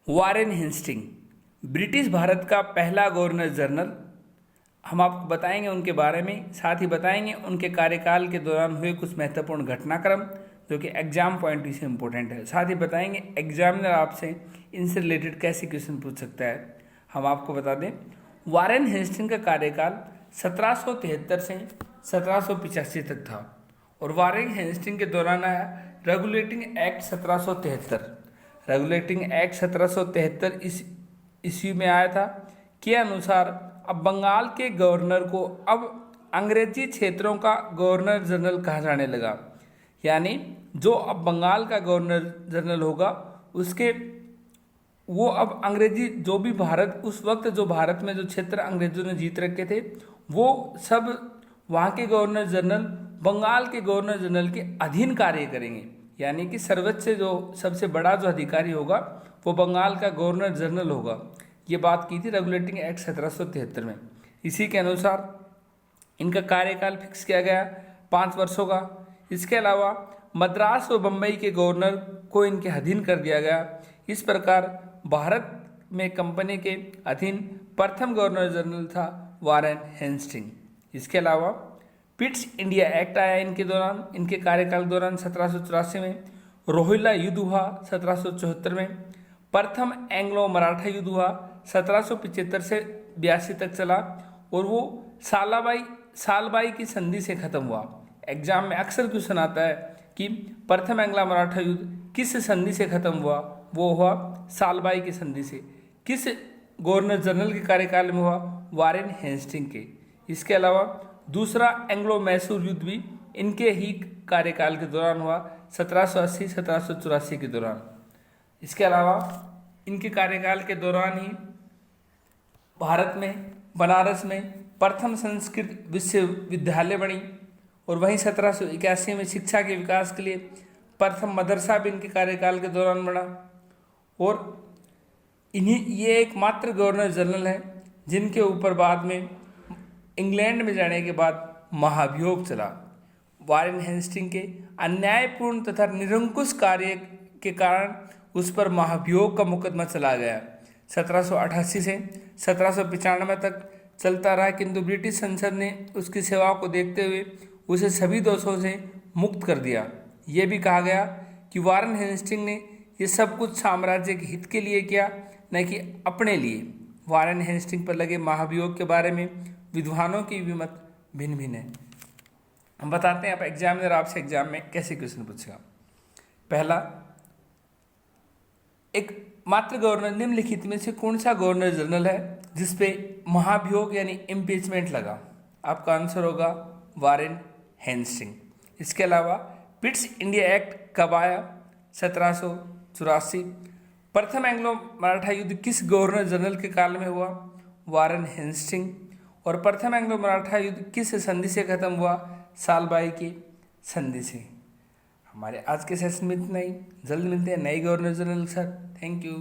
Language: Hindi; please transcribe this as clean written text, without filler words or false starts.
वारेन हेस्टिंग ब्रिटिश भारत का पहला गवर्नर जनरल। हम आपको बताएंगे उनके बारे में, साथ ही बताएंगे उनके कार्यकाल के दौरान हुए कुछ महत्वपूर्ण घटनाक्रम जो कि एग्जाम पॉइंट से इम्पोर्टेंट है। साथ ही बताएंगे एग्जामिनर आपसे इनसे रिलेटेड कैसे क्वेश्चन पूछ सकता है। हम आपको बता दें वारेन हेस्टिंग का कार्यकाल 1773 से 1785 तक था और वारेन हेस्टिंग के दौरान आया रेगुलेटिंग एक्ट 1773। रेगुलेटिंग एक्ट 1773 इस ईस्वी में आया था के अनुसार अब बंगाल के गवर्नर को अब अंग्रेजी क्षेत्रों का गवर्नर जनरल कहा जाने लगा। यानी जो अब बंगाल का गवर्नर जनरल होगा उसके वो अब अंग्रेजी जो भी भारत उस वक्त जो भारत में जो क्षेत्र अंग्रेजों ने जीत रखे थे वो सब वहाँ के गवर्नर जनरल बंगाल के गवर्नर जनरल के अधीन कार्य करेंगे। यानी कि सर्वोच्च जो सबसे बड़ा जो अधिकारी होगा वो बंगाल का गवर्नर जनरल होगा। ये बात की थी रेगुलेटिंग एक्ट 1773 में। इसी के अनुसार इनका कार्यकाल फिक्स किया गया 5 वर्षों का। इसके अलावा मद्रास व बम्बई के गवर्नर को इनके अधीन कर दिया गया। इस प्रकार भारत में कंपनी के अधीन प्रथम गवर्नर जनरल था वारेन हेस्टिंग। इसके अलावा पिट्स इंडिया एक्ट आया इनके दौरान, इनके कार्यकाल के दौरान 1784 में। रोहिला युद्ध हुआ 1774 में। प्रथम एंग्लो मराठा युद्ध हुआ 1775 से 82 तक चला और वो सालबाई की संधि से खत्म हुआ। एग्जाम में अक्सर क्वेश्चन आता है कि प्रथम एंग्लो मराठा युद्ध किस संधि से खत्म हुआ, वो हुआ सालबाई की संधि से। किस गवर्नर जनरल के कार्यकाल में हुआ, वारेन हेस्टिंग के। इसके अलावा दूसरा एंग्लो मैसूर युद्ध भी इनके ही कार्यकाल के दौरान हुआ 1780-1784 के दौरान। इसके अलावा इनके कार्यकाल के दौरान ही भारत में बनारस में प्रथम संस्कृत विश्वविद्यालय बनी और वहीं 1781 में शिक्षा के विकास के लिए प्रथम मदरसा भी इनके कार्यकाल के दौरान बना। और ये एकमात्र गवर्नर जनरल हैं जिनके ऊपर बाद में इंग्लैंड में जाने के बाद महाभियोग चला। वारेन हेस्टिंग के अन्यायपूर्ण तथा निरंकुश कार्य के कारण उस पर महाभियोग का मुकदमा चला गया। 1788 से 1795 तक चलता रहा, किंतु ब्रिटिश संसद ने उसकी सेवाओं को देखते हुए उसे सभी दोषों से मुक्त कर दिया। ये भी कहा गया कि वारेन हेस्टिंग ने ये सब कुछ साम्राज्य के हित के लिए किया, न कि अपने लिए। वारेन हेस्टिंग पर लगे महाभियोग के बारे में विद्वानों की भी मत भिन्न भिन्न है। हम बताते हैं आप एग्जामिनर आपसे एग्जाम में कैसे क्वेश्चन पूछेगा। पहला, एक मात्र गवर्नर निम्नलिखित में से कौन सा गवर्नर जनरल है जिसपे महाभियोग यानी इम्पीचमेंट लगा? आपका आंसर होगा वारेन हेस्टिंग। इसके अलावा पिट्स इंडिया एक्ट कब आया? 1784। प्रथम एंग्लो मराठा युद्ध किस गवर्नर जनरल के काल में हुआ? Warren Hastings. और प्रथम एंग्लो मराठा युद्ध किस संधि से खत्म हुआ? सालबाई की संधि से। हमारे आज के सेशन में इतना ही। जल्द मिलते हैं नए गवर्नर जनरल के साथ। Thank you.